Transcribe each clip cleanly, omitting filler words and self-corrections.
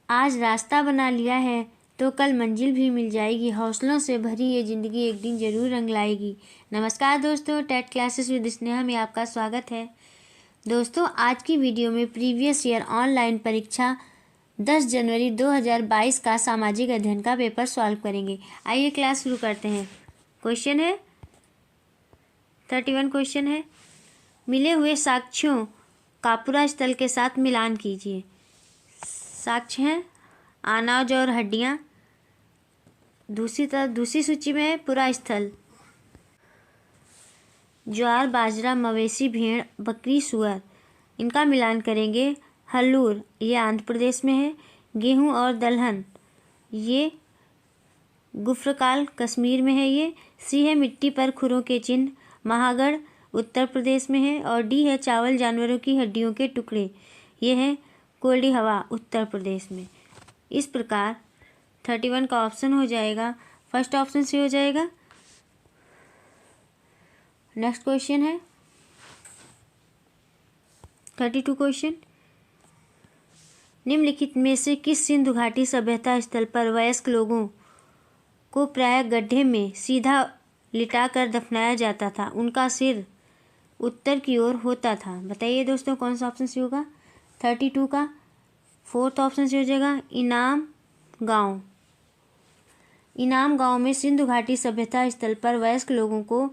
आज रास्ता बना लिया है तो कल मंजिल भी मिल जाएगी। हौसलों से भरी ये ज़िंदगी एक दिन ज़रूर रंग लाएगी। नमस्कार दोस्तों, टेट क्लासेस विद स्नेहा में आपका स्वागत है। दोस्तों, आज की वीडियो में प्रीवियस ईयर ऑनलाइन परीक्षा 10 जनवरी 2022 का सामाजिक अध्ययन का पेपर सॉल्व करेंगे। आइए क्लास शुरू करते हैं। क्वेश्चन है 31 क्वेश्चन है, मिले हुए साक्ष्यों का पुरा स्थल के साथ मिलान कीजिए। साक्ष्य हैं अनाज और हड्डियाँ। दूसरी सूची में है पुरा स्थल, ज्वार, बाजरा, मवेशी, भेड़, बकरी, सुअर। इनका मिलान करेंगे। हल्लूर ये आंध्र प्रदेश में है। गेहूं और दलहन ये गुफ्रकाल कश्मीर में है। ये सी है मिट्टी पर खुरों के चिन्ह, महागढ़ उत्तर प्रदेश में है। और डी है चावल जानवरों की हड्डियों के टुकड़े, ये है कोल्डी हवा उत्तर प्रदेश में। इस प्रकार 31 का ऑप्शन हो जाएगा, फर्स्ट ऑप्शन से हो जाएगा। नेक्स्ट क्वेश्चन है 32 क्वेश्चन, निम्नलिखित में से किस सिंधु घाटी सभ्यता स्थल पर वयस्क लोगों को प्रायः गड्ढे में सीधा लिटाकर दफनाया जाता था, उनका सिर उत्तर की ओर होता था? बताइए दोस्तों कौन सा ऑप्शन से होगा। 32 का फोर्थ ऑप्शन से हो जाएगा इनाम गांव। इनाम गांव में सिंधु घाटी सभ्यता स्थल पर वयस्क लोगों को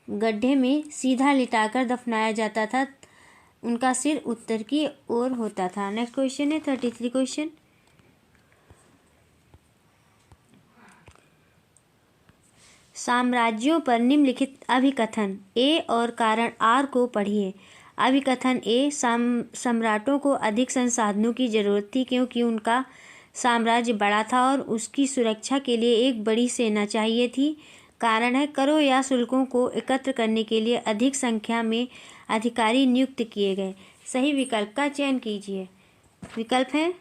गड्ढे में सीधा लिटाकर दफनाया जाता था, उनका सिर उत्तर की ओर होता था। नेक्स्ट क्वेश्चन है 33 क्वेश्चन, साम्राज्यों पर निम्नलिखित अभिकथन ए और कारण आर को पढ़िए। अभिकथन ए, सम्राटों को अधिक संसाधनों की जरूरत थी क्योंकि उनका साम्राज्य बड़ा था और उसकी सुरक्षा के लिए एक बड़ी सेना चाहिए थी। कारण है, करों या शुल्कों को एकत्र करने के लिए अधिक संख्या में अधिकारी नियुक्त किए गए। सही विकल्प का चयन कीजिए। विकल्प है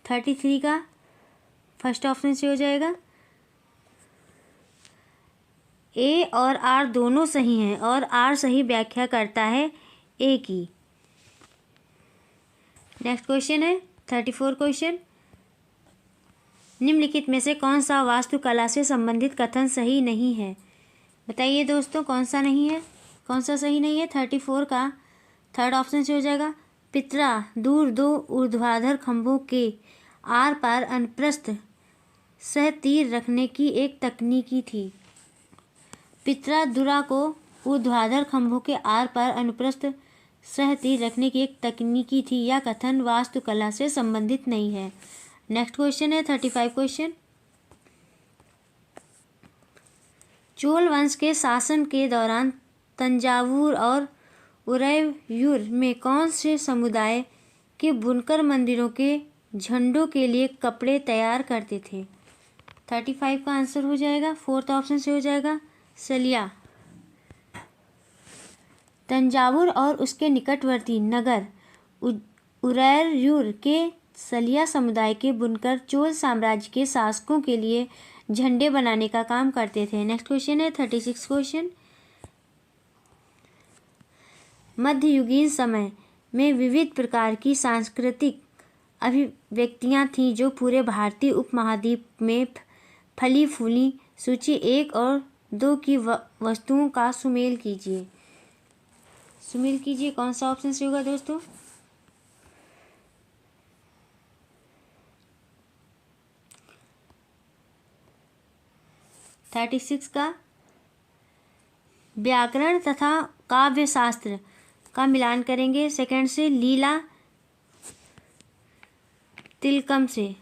33 का फर्स्ट ऑप्शन से हो जाएगा। ए और आर दोनों सही हैं और आर सही व्याख्या करता है ए की। नेक्स्ट क्वेश्चन है 34 क्वेश्चन, निम्नलिखित में से कौन सा वास्तुकला से संबंधित कथन सही नहीं है? बताइए दोस्तों कौन सा नहीं है, कौन सा सही नहीं है। 34 का थर्ड ऑप्शन से हो जाएगा। पितरा दूर दो ऊर्ध्वाधर खंभों के आर पार अनुप्रस्थ सह तीर रखने की एक तकनीकी थी। पितरा दुरा को ऊर्ध्वाधर खंभों के आर पार अनुप्रस्थ सह तीर रखने की एक तकनीकी थी, यह कथन वास्तुकला से संबंधित नहीं है। नेक्स्ट क्वेश्चन है 35 क्वेश्चन, चोल वंश के शासन के दौरान तंजावुर और उरैयूर में कौन से समुदाय के बुनकर मंदिरों के झंडों के लिए कपड़े तैयार करते थे? 35 का आंसर हो जाएगा, फोर्थ ऑप्शन से हो जाएगा सलिया। तंजावुर और उसके निकटवर्ती नगर उरैयूर के सलिया समुदाय के बुनकर चोल साम्राज्य के शासकों के लिए झंडे बनाने का काम करते थे। नेक्स्ट क्वेश्चन है 36 क्वेश्चन, मध्ययुगीन समय में विविध प्रकार की सांस्कृतिक अभिव्यक्तियां थीं जो पूरे भारतीय उपमहाद्वीप में फली फूली। सूची 1 और 2 की वस्तुओं का सुमेल कीजिए। सुमेल कीजिए, कौन सा ऑप्शन से होगा दोस्तों। थर्टी 36 का व्याकरण तथा काव्य शास्त्र का मिलान करेंगे। सेकंड से लीला तिलकम से,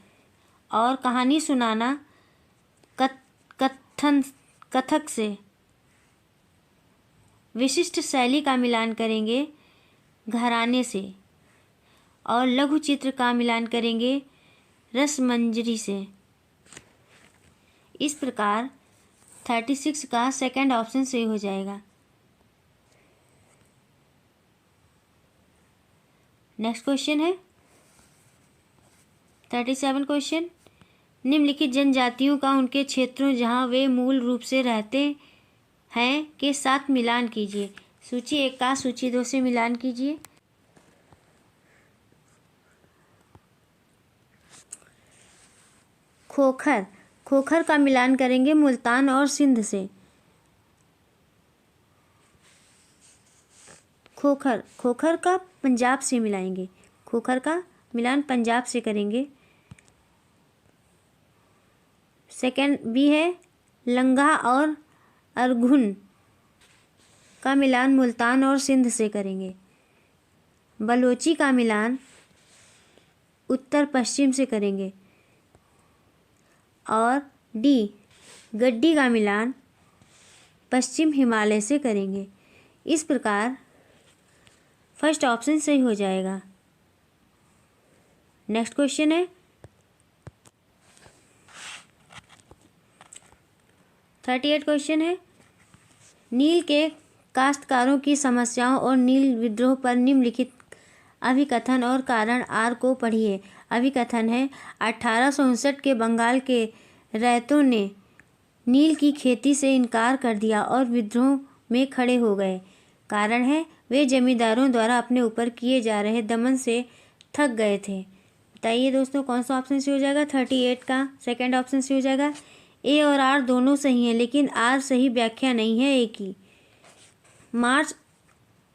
और कहानी सुनाना कथक से। विशिष्ट शैली का मिलान करेंगे घराने से, और लघु चित्र का मिलान करेंगे रसमंजरी से। इस प्रकार 36 का सेकंड ऑप्शन सही हो जाएगा। नेक्स्ट क्वेश्चन है 37 क्वेश्चन, निम्नलिखित जनजातियों का उनके क्षेत्रों जहां वे मूल रूप से रहते हैं के साथ मिलान कीजिए। सूची 1 का सूची 2 से मिलान कीजिए। खोखर, खोखर का मिलान करेंगे मुल्तान और सिंध से। खोखर, खोखर का पंजाब से मिलाएंगे, खोखर का मिलान पंजाब से करेंगे। सेकंड बी है लंगा और अरघुन का मिलान मुल्तान और सिंध से करेंगे। बलोची का मिलान उत्तर पश्चिम से करेंगे। और डी गड्डी का मिलान पश्चिम हिमालय से करेंगे। इस प्रकार फर्स्ट ऑप्शन सही हो जाएगा। नेक्स्ट क्वेश्चन है 38 क्वेश्चन है, नील के काश्तकारों की समस्याओं और नील विद्रोह पर निम्नलिखित अभिकथन और कारण आर को पढ़िए। अभिकथन है 1859 के बंगाल के रैयतों ने नील की खेती से इनकार कर दिया और विद्रोह में खड़े हो गए। कारण है वे जमींदारों द्वारा अपने ऊपर किए जा रहे दमन से थक गए थे। बताइए दोस्तों कौन सा ऑप्शन से हो जाएगा। 38 का सेकंड ऑप्शन से हो जाएगा। ए और आर दोनों सही हैं, लेकिन आर सही व्याख्या नहीं है ए की।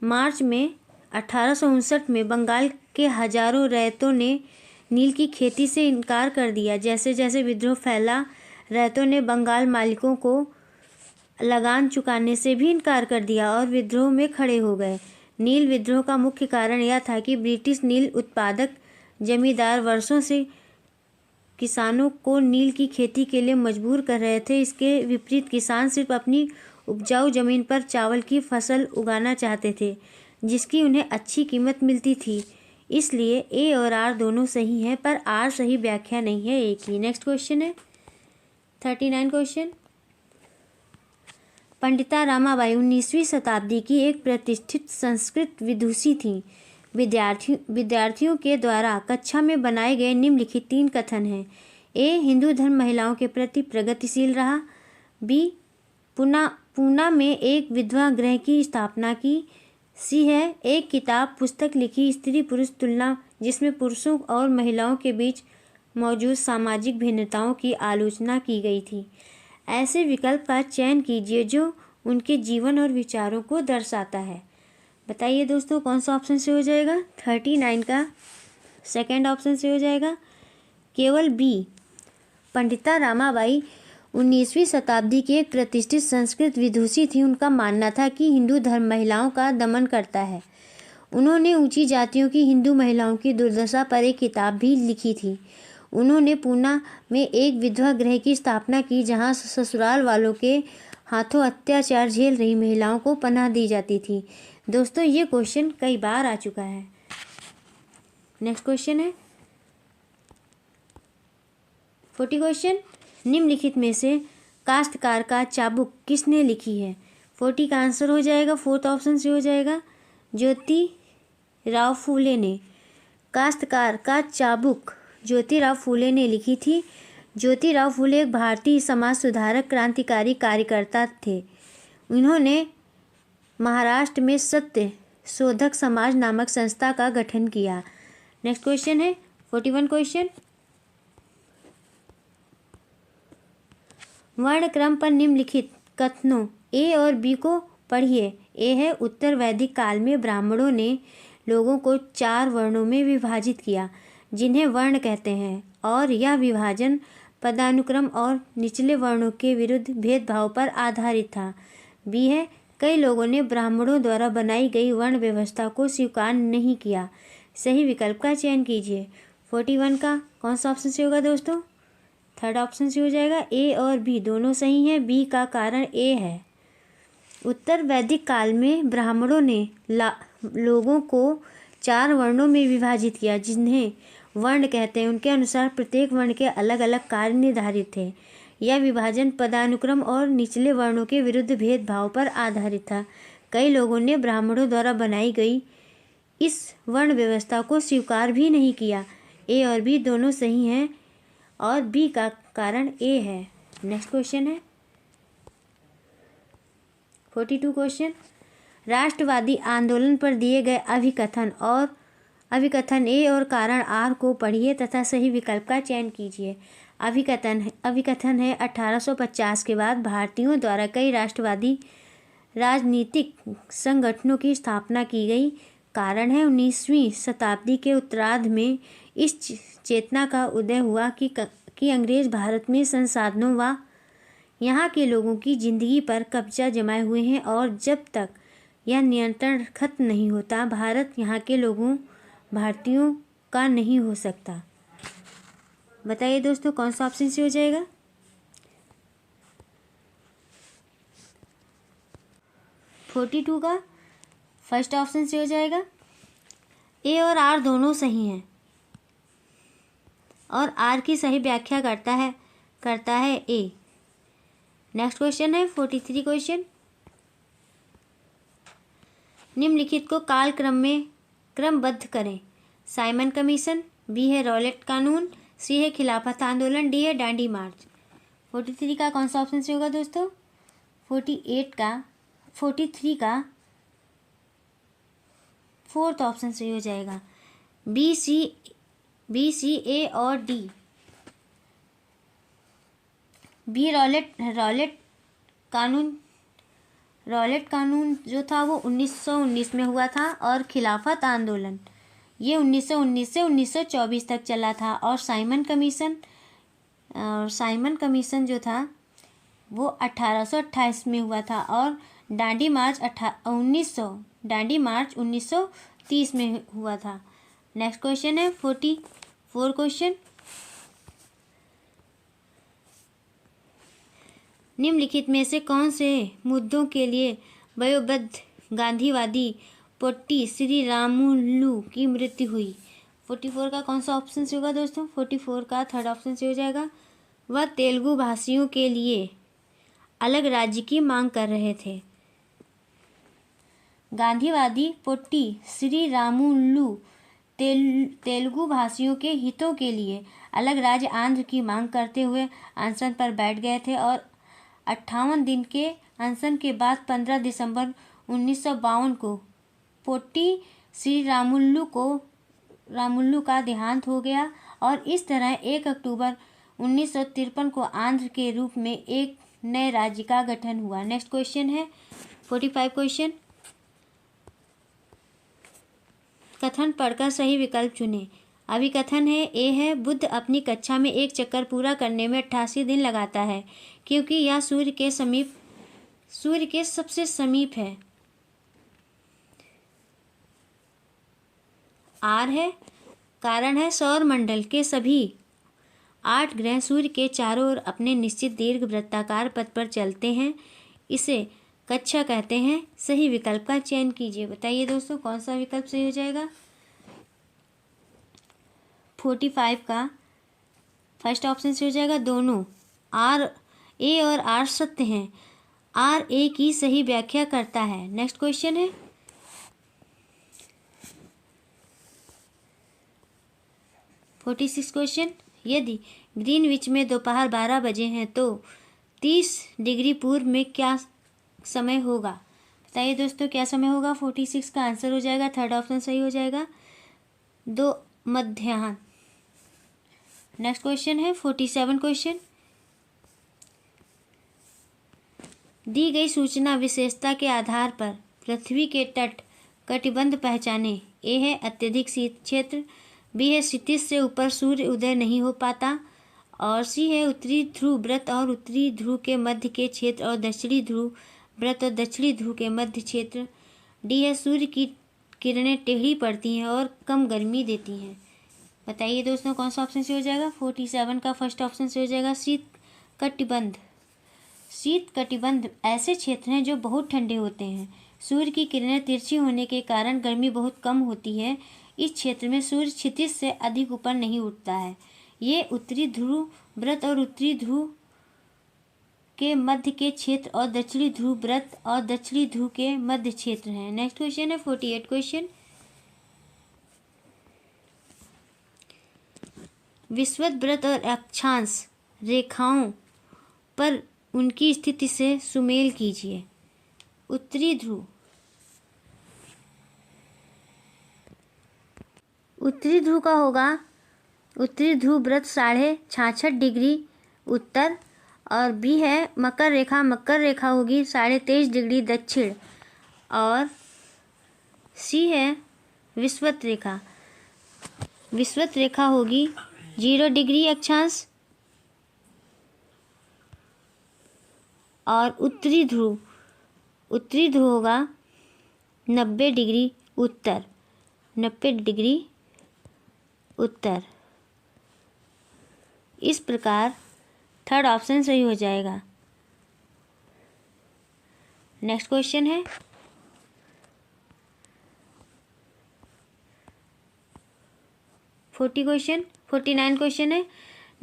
मार्च में 1859 में बंगाल के हजारों रैयतों ने नील की खेती से इनकार कर दिया। जैसे जैसे विद्रोह फैला, रैयतों ने बंगाल मालिकों को लगान चुकाने से भी इनकार कर दिया और विद्रोह में खड़े हो गए। नील विद्रोह का मुख्य कारण यह था कि ब्रिटिश नील उत्पादक जमींदार वर्षों से किसानों को नील की खेती के लिए मजबूर कर रहे थे। इसके विपरीत किसान सिर्फ अपनी उपजाऊ जमीन पर चावल की फसल उगाना चाहते थे, जिसकी उन्हें अच्छी कीमत मिलती थी। इसलिए ए और आर दोनों सही हैं, पर आर सही व्याख्या नहीं है ए की। नेक्स्ट क्वेश्चन है 39 क्वेश्चन, पंडिता रामाबाई 19वीं शताब्दी की एक प्रतिष्ठित संस्कृत विदुषी थीं। विद्यार्थियों के द्वारा कक्षा में बनाए गए निम्नलिखित 3 कथन हैं। ए हिंदू धर्म महिलाओं के प्रति प्रगतिशील रहा। बी पूना में एक विधवा गृह की स्थापना की। सी है एक किताब पुस्तक लिखी स्त्री पुरुष तुलना, जिसमें पुरुषों और महिलाओं के बीच मौजूद सामाजिक भिन्नताओं की आलोचना की गई थी। ऐसे विकल्प का चयन कीजिए जो उनके जीवन और विचारों को दर्शाता है। बताइए दोस्तों कौन सा ऑप्शन से हो जाएगा। 39 का सेकंड ऑप्शन से हो जाएगा। केवल बी पंडिता रामाबाई 19वीं शताब्दी की एक प्रतिष्ठित संस्कृत विदुषी थी। उनका मानना था कि हिंदू धर्म महिलाओं का दमन करता है। उन्होंने ऊंची जातियों की हिंदू महिलाओं की दुर्दशा पर एक किताब भी लिखी थी। उन्होंने पूना में एक विधवा गृह की स्थापना की, जहां ससुराल वालों के हाथों अत्याचार झेल रही महिलाओं को पनाह दी जाती थी। दोस्तों ये क्वेश्चन कई बार आ चुका है। नेक्स्ट क्वेश्चन है 40 क्वेश्चन, निम्नलिखित में से काश्तकार का चाबुक किसने लिखी है। 40 का आंसर हो जाएगा फोर्थ ऑप्शन से हो जाएगा ज्योतिराव फूले ने। काश्तकार का चाबुक ज्योतिराव फूले ने लिखी थी। ज्योतिराव फूले एक भारतीय समाज सुधारक क्रांतिकारी कार्यकर्ता थे। उन्होंने महाराष्ट्र में सत्य शोधक समाज नामक संस्था का गठन किया। नेक्स्ट क्वेश्चन है 41 क्वेश्चन, वर्णक्रम पर निम्नलिखित कथनों ए और बी को पढ़िए। ए है उत्तर वैदिक काल में ब्राह्मणों ने लोगों को 4 वर्णों में विभाजित किया, जिन्हें वर्ण कहते हैं, और यह विभाजन पदानुक्रम और निचले वर्णों के विरुद्ध भेदभाव पर आधारित था। बी है कई लोगों ने ब्राह्मणों द्वारा बनाई गई वर्ण व्यवस्था को स्वीकार नहीं किया। सही विकल्प का चयन कीजिए। 41 का कौन सा ऑप्शन से होगा दोस्तों। थर्ड ऑप्शन से हो जाएगा। ए और बी दोनों सही हैं। बी का कारण ए है। उत्तर वैदिक काल में ब्राह्मणों ने लोगों को 4 वर्णों में विभाजित किया, जिन्हें वर्ण कहते हैं। उनके अनुसार प्रत्येक वर्ण के अलग अलग कार्य निर्धारित थे। यह विभाजन पदानुक्रम और निचले वर्णों के विरुद्ध भेदभाव पर आधारित था। कई लोगों ने ब्राह्मणों द्वारा बनाई गई इस वर्ण व्यवस्था को स्वीकार भी नहीं किया। ए और बी दोनों सही हैं और बी का कारण ए है। नेक्स्ट क्वेश्चन है 42 क्वेश्चन, राष्ट्रवादी आंदोलन पर दिए गए अभिकथन ए और कारण आर को पढ़िए तथा सही विकल्प का चयन कीजिए। अभिकथन है 1850 के बाद भारतीयों द्वारा कई राष्ट्रवादी राजनीतिक संगठनों की स्थापना की गई। कारण है 19वीं शताब्दी के उत्तरार्ध में इस चेतना का उदय हुआ कि अंग्रेज भारत में संसाधनों व यहाँ के लोगों की जिंदगी पर कब्जा जमाए हुए हैं और जब तक यह नियंत्रण खत्म नहीं होता भारत यहाँ के लोगों भारतीयों का नहीं हो सकता। बताइए दोस्तों कौन सा ऑप्शन से हो जाएगा? फोर्टी टू का फर्स्ट ऑप्शन से हो जाएगा। ए और आर दोनों सही हैं और आर की सही व्याख्या करता है ए। नेक्स्ट क्वेश्चन है 43 क्वेश्चन। निम्नलिखित को कालक्रम में क्रमबद्ध करें। साइमन कमीशन, बी है रॉलेट कानून, सी है खिलाफत आंदोलन, डी है डांडी मार्च। 43 का कौन सा ऑप्शन से होगा दोस्तों? 43 का फोर्थ ऑप्शन से हो जाएगा। बी सी ए और डी। बी रॉलेट कानून जो था वो 1919 में हुआ था और खिलाफत आंदोलन ये 1919 से 1924 तक चला था। और साइमन कमीशन जो था वो 1828 में हुआ था और डांडी मार्च 1930 में हुआ था। नेक्स्ट क्वेश्चन है 44 क्वेश्चन। निम्नलिखित में से कौन से मुद्दों के लिए वयोवृद्ध गांधीवादी पोट्टी श्री रामुलु की मृत्यु हुई? 44 का कौन सा ऑप्शन से होगा दोस्तों? 44 का थर्ड ऑप्शन से हो जाएगा। वह तेलुगु भाषियों के लिए अलग राज्य की मांग कर रहे थे। गांधीवादी पोट्टी श्री रामुलु तेलुगु भाषियों के हितों के लिए अलग राज्य आंध्र की मांग करते हुए अनशन पर बैठ गए थे और 58 दिन के अनशन के बाद 15 दिसंबर 1952 को पोट्टी श्री रामुलु का देहांत हो गया और इस तरह 1 अक्टूबर 1953 को आंध्र के रूप में एक नए राज्य का गठन हुआ। नेक्स्ट क्वेश्चन है 45 क्वेश्चन। कथन पढ़कर सही विकल्प चुनें। अभिकथन है ए है बुद्ध अपनी कक्षा में एक चक्कर पूरा करने में 88 दिन लगाता है क्योंकि यह सूर्य के सबसे समीप है। आर है कारण है सौर मंडल के सभी 8 ग्रह सूर्य के चारों ओर अपने निश्चित दीर्घ वृत्ताकार पथ पर चलते हैं, इसे कक्षा कहते हैं। सही विकल्प का चयन कीजिए। बताइए दोस्तों कौन सा विकल्प सही हो जाएगा? 45 का फर्स्ट ऑप्शन से हो जाएगा। दोनों आर ए और आर सत्य हैं। आर ए की सही व्याख्या करता है। नेक्स्ट क्वेश्चन है 46 क्वेश्चन। यदि ग्रीनविच में दोपहर 12 बजे हैं तो 30 डिग्री पूर्व में क्या समय होगा? बताइए दोस्तों क्या समय होगा? 46 का आंसर हो जाएगा थर्ड ऑप्शन सही हो जाएगा 2 मध्याह्न। नेक्स्ट क्वेश्चन है 47 क्वेश्चन। दी गई सूचना विशेषता के आधार पर पृथ्वी के तट कटिबंध पहचाने। ए है अत्यधिक शीत क्षेत्र, बी है क्षितिज से ऊपर सूर्य उदय नहीं हो पाता और सी है उत्तरी ध्रुव व्रत और उत्तरी ध्रुव के मध्य के क्षेत्र और दक्षिणी ध्रुव व्रत और दक्षिणी ध्रुव के मध्य क्षेत्र। डी है सूर्य की किरणें टेढ़ी पड़ती हैं और कम गर्मी देती हैं। बताइए दोस्तों कौन सा ऑप्शन से हो जाएगा? 47 का फर्स्ट ऑप्शन से हो जाएगा शीत कटिबंध। शीत कटिबंध ऐसे क्षेत्र हैं जो बहुत ठंडे होते हैं। सूर्य की किरणें तिरछी होने के कारण गर्मी बहुत कम होती है। इस क्षेत्र में सूर्य क्षितिज से अधिक ऊपर नहीं उठता है। ये उत्तरी ध्रुव व्रत और उत्तरी ध्रुव के मध्य के क्षेत्र और दक्षिणी ध्रुव व्रत और दक्षिणी ध्रुव के मध्य क्षेत्र हैं। नेक्स्ट क्वेश्चन है 48 क्वेश्चन। विषुवत व्रत और अक्षांश रेखाओं पर उनकी स्थिति से सुमेल कीजिए। उत्तरी ध्रुव का होगा उत्तरी ध्रुव व्रत 66.5 डिग्री उत्तर, और बी है मकर रेखा। मकर रेखा होगी 23.5 डिग्री दक्षिण, और सी है विषुवत रेखा। विषुवत रेखा होगी 0 डिग्री अक्षांश, और उत्तरी ध्रुव होगा 90 डिग्री उत्तर। 90 डिग्री उत्तर। इस प्रकार थर्ड ऑप्शन सही हो जाएगा। नेक्स्ट क्वेश्चन है 49 क्वेश्चन है।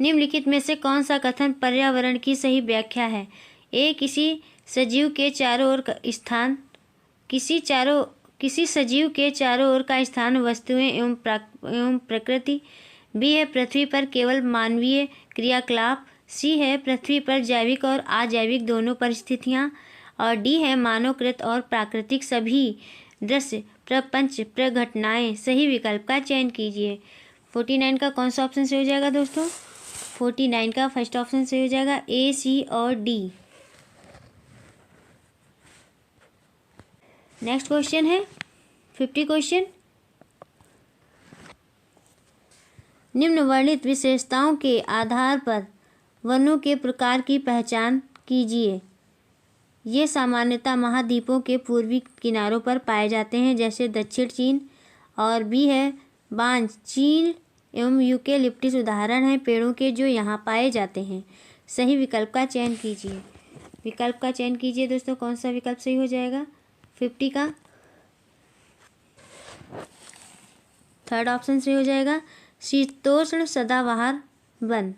निम्नलिखित में से कौन सा कथन पर्यावरण की सही व्याख्या है? ए, किसी सजीव के चारों ओर स्थान किसी सजीव के चारों ओर का स्थान वस्तुएं एवं प्रकृति। बी है पृथ्वी पर केवल मानवीय क्रियाकलाप। सी है पृथ्वी पर जैविक और अजैविक दोनों परिस्थितियां, और डी है मानवकृत और प्राकृतिक सभी दृश्य प्रपंच प्रघटनाएं। सही विकल्प का चयन कीजिए। 49 का कौन सा ऑप्शन सही हो जाएगा दोस्तों? 49 का फर्स्ट ऑप्शन सही हो जाएगा, ए, सी और डी। नेक्स्ट क्वेश्चन है 50 क्वेश्चन। निम्न वर्णित विशेषताओं के आधार पर वनों के प्रकार की पहचान कीजिए। ये सामान्यतः महाद्वीपों के पूर्वी किनारों पर पाए जाते हैं, जैसे दक्षिण चीन, और बी है बांज, चीन एवं यूकेलिप्टस उदाहरण हैं पेड़ों के जो यहाँ पाए जाते हैं। सही विकल्प का चयन कीजिए। विकल्प का चयन कीजिए दोस्तों, कौन सा विकल्प सही हो जाएगा? 50 का थर्ड ऑप्शन सही हो जाएगा, शीतोष्ण सदाबहार वन।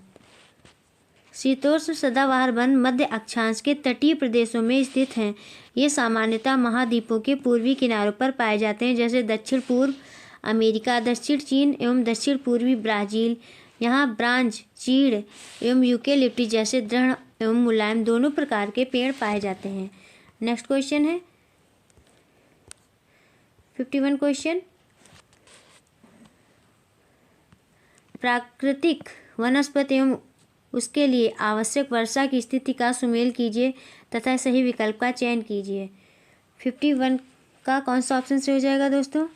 शीतोष्ण सदाबहार वन मध्य अक्षांश के तटीय प्रदेशों में स्थित हैं। ये सामान्यतः महाद्वीपों के पूर्वी किनारों पर पाए जाते हैं, जैसे दक्षिण पूर्व अमेरिका, दक्षिण चीन एवं दक्षिण पूर्वी ब्राज़ील। यहाँ ब्रांज, चीड़ एवं यूकेलिप्टस जैसे दृढ़ एवं मुलायम दोनों प्रकार के पेड़ पाए जाते हैं। नेक्स्ट क्वेश्चन है 51 क्वेश्चन। प्राकृतिक वनस्पति एवं उसके लिए आवश्यक वर्षा की स्थिति का सुमेल कीजिए तथा सही विकल्प का चयन कीजिए। 51 का कौन सा ऑप्शन से हो जाएगा दोस्तों?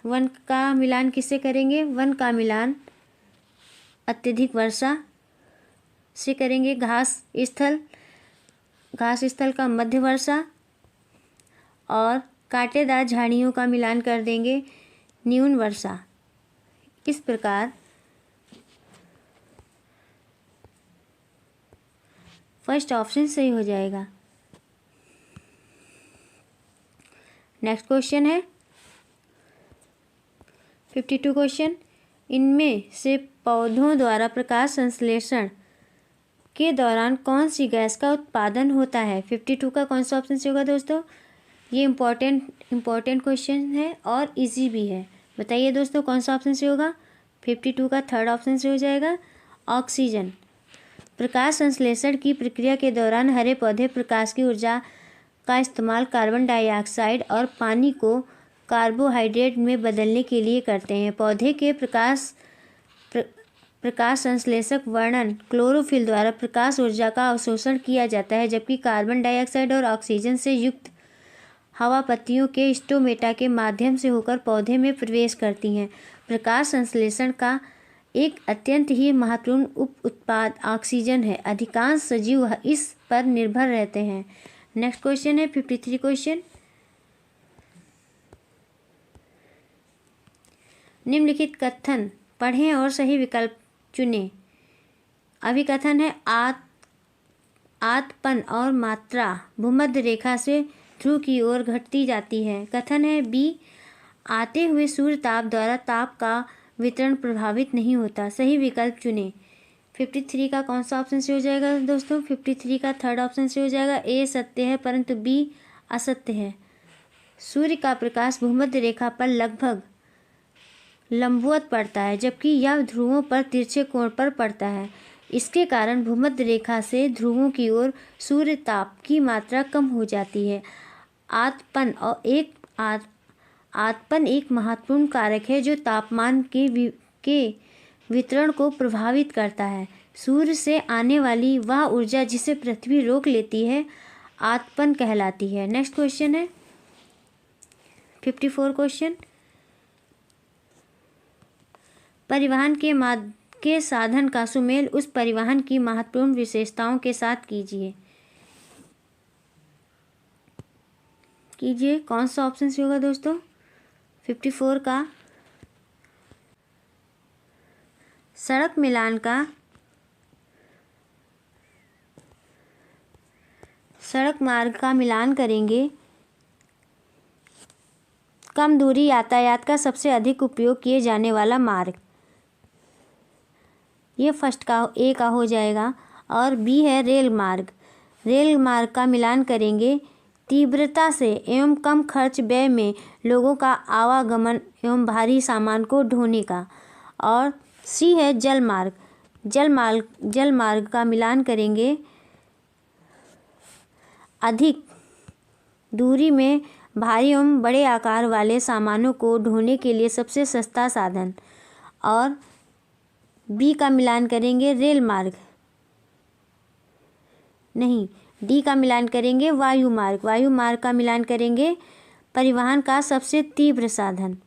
वन का मिलान किससे करेंगे? वन का मिलान अत्यधिक वर्षा से करेंगे। घास स्थल का मध्य वर्षा, और कांटेदार झाड़ियों का मिलान कर देंगे न्यून वर्षा। इस प्रकार फर्स्ट ऑप्शन सही हो जाएगा। नेक्स्ट क्वेश्चन है 52 क्वेश्चन। इनमें से पौधों द्वारा प्रकाश संश्लेषण के दौरान कौन सी गैस का उत्पादन होता है? 52 का कौन सा ऑप्शन से होगा दोस्तों? ये इम्पोर्टेंट क्वेश्चन है और इजी भी है। बताइए दोस्तों कौन सा ऑप्शन से होगा? 52 का थर्ड ऑप्शन से हो जाएगा, ऑक्सीजन। प्रकाश संश्लेषण की प्रक्रिया के दौरान हरे पौधे प्रकाश की ऊर्जा का इस्तेमाल कार्बन डाइऑक्साइड और पानी को कार्बोहाइड्रेट में बदलने के लिए करते हैं। पौधे के प्रकाश संश्लेषक वर्णन क्लोरोफिल द्वारा प्रकाश ऊर्जा का अवशोषण किया जाता है, जबकि कार्बन डाइऑक्साइड और ऑक्सीजन से युक्त हवा पत्तियों के स्टोमेटा के माध्यम से होकर पौधे में प्रवेश करती हैं। प्रकाश संश्लेषण का एक अत्यंत ही महत्वपूर्ण उप उत्पाद ऑक्सीजन है। अधिकांश सजीव इस पर निर्भर रहते हैं। नेक्स्ट क्वेश्चन है 53 क्वेश्चन। निम्नलिखित कथन पढ़ें और सही विकल्प चुनें। अभिकथन है आतपन और मात्रा भूमध्य रेखा से ध्रुव की ओर घटती जाती है। कथन है बी, आते हुए सूर्य ताप द्वारा ताप का वितरण प्रभावित नहीं होता। सही विकल्प चुनें। 53 का कौन सा ऑप्शन से हो जाएगा दोस्तों? 53 का थर्ड ऑप्शन से हो जाएगा, ए सत्य है परंतु बी असत्य है। सूर्य का प्रकाश भूमध्य रेखा पर लगभग लंबवत पड़ता है, जबकि यह ध्रुवों पर तिरछे कोण पर पड़ता है। इसके कारण भूमध्य रेखा से ध्रुवों की ओर सूर्य ताप की मात्रा कम हो जाती है। आतपन एक महत्वपूर्ण कारक है जो तापमान के वितरण को प्रभावित करता है। सूर्य से आने वाली वह ऊर्जा जिसे पृथ्वी रोक लेती है आतपन कहलाती है। नेक्स्ट क्वेश्चन है 54 क्वेश्चन। परिवहन के साधन का सुमेल उस परिवहन की महत्वपूर्ण विशेषताओं के साथ कीजिए। कौन सा ऑप्शन से होगा दोस्तों? 54 का सड़क मार्ग का मिलान करेंगे। कम दूरी यातायात का सबसे अधिक उपयोग किए जाने वाला मार्ग, ये फर्स्ट का ए का हो जाएगा। और बी है रेल मार्ग का मिलान करेंगे। तीव्रता से एवं कम खर्च व्यय में लोगों का आवागमन एवं भारी सामान को ढोने का। और सी है जल मार्ग का मिलान करेंगे। अधिक दूरी में भारी एवं बड़े आकार वाले सामानों को ढोने के लिए सबसे सस्ता साधन। और बी का मिलान करेंगे डी का मिलान करेंगे वायु मार्ग का मिलान करेंगे परिवहन का सबसे तीव्र साधन।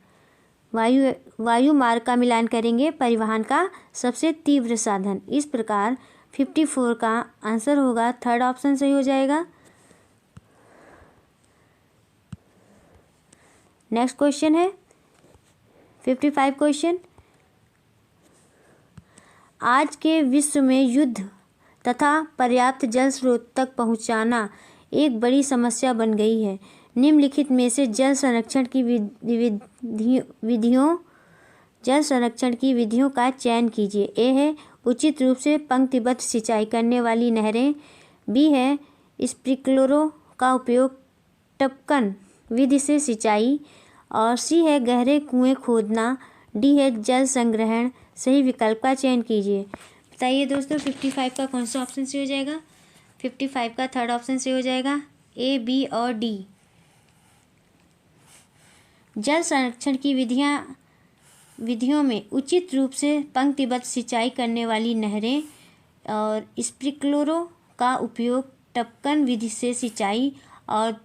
वायु मार्ग का मिलान करेंगे परिवहन का सबसे तीव्र साधन। इस प्रकार 54 का आंसर होगा थर्ड ऑप्शन सही हो जाएगा। नेक्स्ट क्वेश्चन है 55 क्वेश्चन। आज के विश्व में युद्ध तथा पर्याप्त जल स्रोत तक पहुंचाना एक बड़ी समस्या बन गई है। निम्नलिखित में से जल संरक्षण की विधियों का चयन कीजिए। ए है उचित रूप से पंक्तिबद्ध सिंचाई करने वाली नहरें। बी है स्प्रिंकलरों का उपयोग टपकन विधि से सिंचाई। और सी है गहरे कुएं खोदना। डी है जल संग्रहण। सही विकल्प का चयन कीजिए। बताइए दोस्तों 55 का कौन सा ऑप्शन से हो जाएगा? 55 का थर्ड ऑप्शन से हो जाएगा ए, बी और डी। जल संरक्षण की विधियों में उचित रूप से पंक्तिबद्ध सिंचाई करने वाली नहरें और स्प्रिंकलरों का उपयोग टपकन विधि से सिंचाई और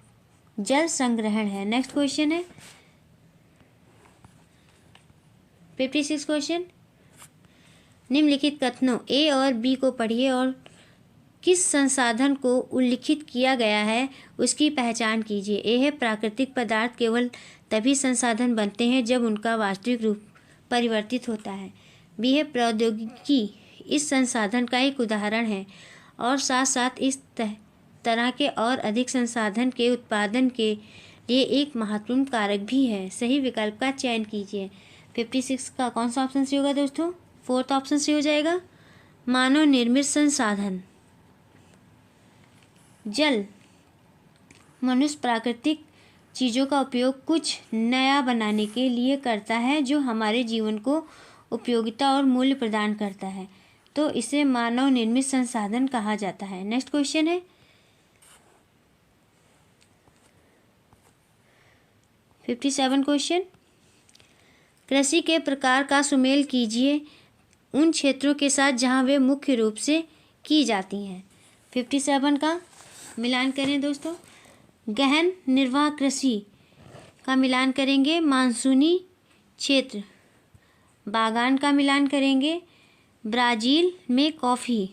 जल संग्रहण है। नेक्स्ट क्वेश्चन है 56 क्वेश्चन। निम्नलिखित कथनों ए और बी को पढ़िए और किस संसाधन को उल्लिखित किया गया है उसकी पहचान कीजिए। ए है प्राकृतिक पदार्थ केवल तभी संसाधन बनते हैं जब उनका वास्तविक रूप परिवर्तित होता है। बी है प्रौद्योगिकी इस संसाधन का एक उदाहरण है और साथ साथ इस तरह के और अधिक संसाधन के उत्पादन के लिए एक महत्वपूर्ण कारक भी है। सही विकल्प का चयन कीजिए। 56 का कौन सा ऑप्शन से होगा दोस्तों? फोर्थ ऑप्शन से हो जाएगा मानव निर्मित संसाधन। जल मनुष्य प्राकृतिक चीज़ों का उपयोग कुछ नया बनाने के लिए करता है जो हमारे जीवन को उपयोगिता और मूल्य प्रदान करता है, तो इसे मानव निर्मित संसाधन कहा जाता है। नेक्स्ट क्वेश्चन है 57 क्वेश्चन। कृषि के प्रकार का सुमेल कीजिए उन क्षेत्रों के साथ जहां वे मुख्य रूप से की जाती हैं। 57 का मिलान करें दोस्तों। गहन निर्वाह कृषि का मिलान करेंगे मानसूनी क्षेत्र। बागान का मिलान करेंगे ब्राज़ील में कॉफ़ी।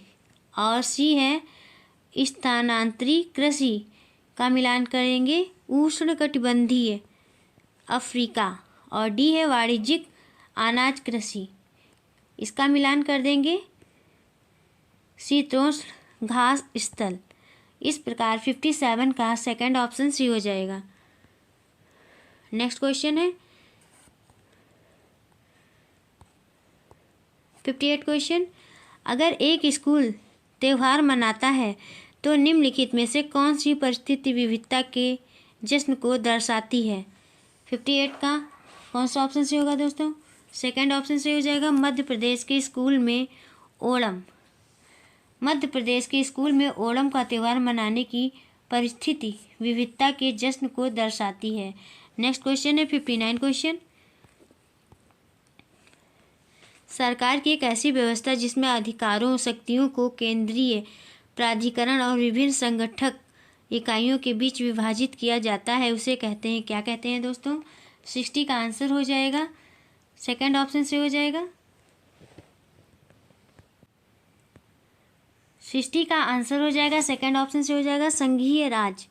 और सी है स्थानांतरी कृषि का मिलान करेंगे उष्णकटिबंधीय अफ्रीका। और डी है वाणिज्यिक अनाज कृषि, इसका मिलान कर देंगे शीतोष्ण घास स्थल। इस प्रकार 57 का सेकंड ऑप्शन सी हो जाएगा। नेक्स्ट क्वेश्चन है 58 क्वेश्चन। अगर एक स्कूल त्यौहार मनाता है तो निम्नलिखित में से कौन सी परिस्थिति विविधता के जश्न को दर्शाती है? 58 का कौन सा ऑप्शन से होगा दोस्तों? सेकंड ऑप्शन से हो जाएगा मध्य प्रदेश के स्कूल में ओणम। मध्य प्रदेश के स्कूल में ओणम का त्यौहार मनाने की परिस्थिति विविधता के जश्न को दर्शाती है। नेक्स्ट क्वेश्चन है 59 क्वेश्चन। सरकार की एक ऐसी व्यवस्था जिसमें अधिकारों शक्तियों को केंद्रीय प्राधिकरण और विभिन्न संगठक इकाइयों के बीच विभाजित किया जाता है उसे कहते हैं, क्या कहते हैं दोस्तों? 60 का आंसर हो जाएगा सेकंड ऑप्शन से हो जाएगा। 60 का आंसर हो जाएगा सेकंड ऑप्शन से हो जाएगा संघीय राज।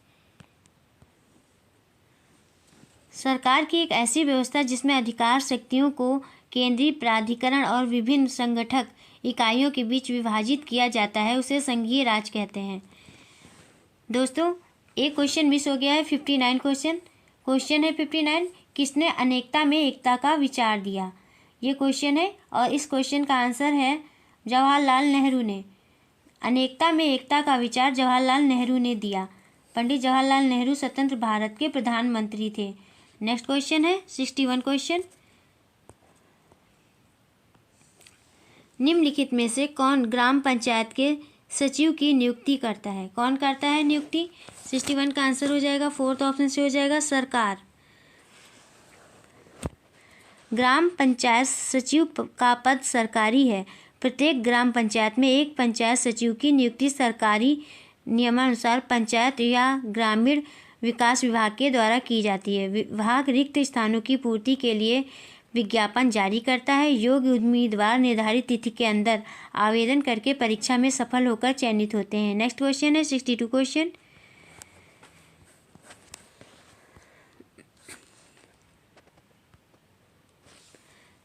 सरकार की एक ऐसी व्यवस्था जिसमें अधिकार शक्तियों को केंद्रीय प्राधिकरण और विभिन्न संगठक इकाइयों के बीच विभाजित किया जाता है उसे संघीय राज कहते हैं। दोस्तों एक क्वेश्चन मिस हो गया है, 59 क्वेश्चन है 59। किसने अनेकता में एकता का विचार दिया? ये क्वेश्चन है और इस क्वेश्चन का आंसर है जवाहरलाल नेहरू ने। अनेकता में एकता का विचार जवाहरलाल नेहरू ने दिया। पंडित जवाहरलाल नेहरू स्वतंत्र भारत के प्रधानमंत्री थे। नेक्स्ट क्वेश्चन है 61 क्वेश्चन। निम्नलिखित में से कौन ग्राम पंचायत के सचिव की नियुक्ति करता है? कौन करता है नियुक्ति? 61 का आंसर हो जाएगा फोर्थ ऑप्शन से हो जाएगा सरकार। ग्राम पंचायत सचिव का पद सरकारी है। प्रत्येक ग्राम पंचायत में एक पंचायत सचिव की नियुक्ति सरकारी नियमानुसार पंचायत या ग्रामीण विकास विभाग के द्वारा की जाती है। विभाग रिक्त स्थानों की पूर्ति के लिए विज्ञापन जारी करता है। योग्य उम्मीदवार निर्धारित तिथि के अंदर आवेदन करके परीक्षा में सफल होकर चयनित होते हैं। नेक्स्ट क्वेश्चन है 62 क्वेश्चन।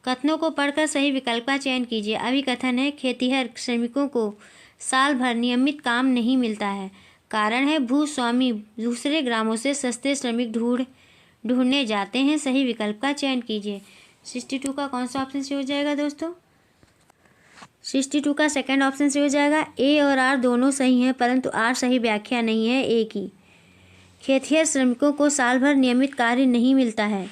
कथनों को पढ़कर सही विकल्प का चयन कीजिए। अभिकथन है खेतिहर श्रमिकों को साल भर नियमित काम नहीं मिलता है। कारण है भूस्वामी दूसरे ग्रामों से सस्ते श्रमिक ढूंढने जाते हैं। सही विकल्प का चयन कीजिए। 62 का कौन सा ऑप्शन से हो जाएगा दोस्तों? 62 का सेकंड ऑप्शन से हो जाएगा। ए और आर दोनों सही हैं परंतु आर सही व्याख्या नहीं है ए की। खेतिहर श्रमिकों को साल भर नियमित कार्य नहीं मिलता है